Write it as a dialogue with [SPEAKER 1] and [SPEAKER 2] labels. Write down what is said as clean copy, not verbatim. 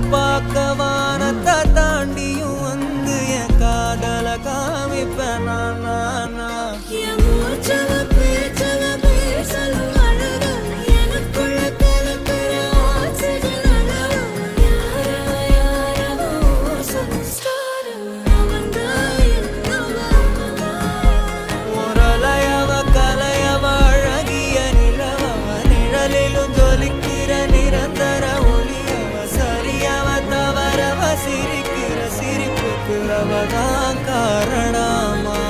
[SPEAKER 1] பார்க்க வானத்தை தாண்டியும் வந்து என் காதல காமிப்பேன் நான் சிரிக்கிற சிரிப்புக்கு அவதான் காரணமா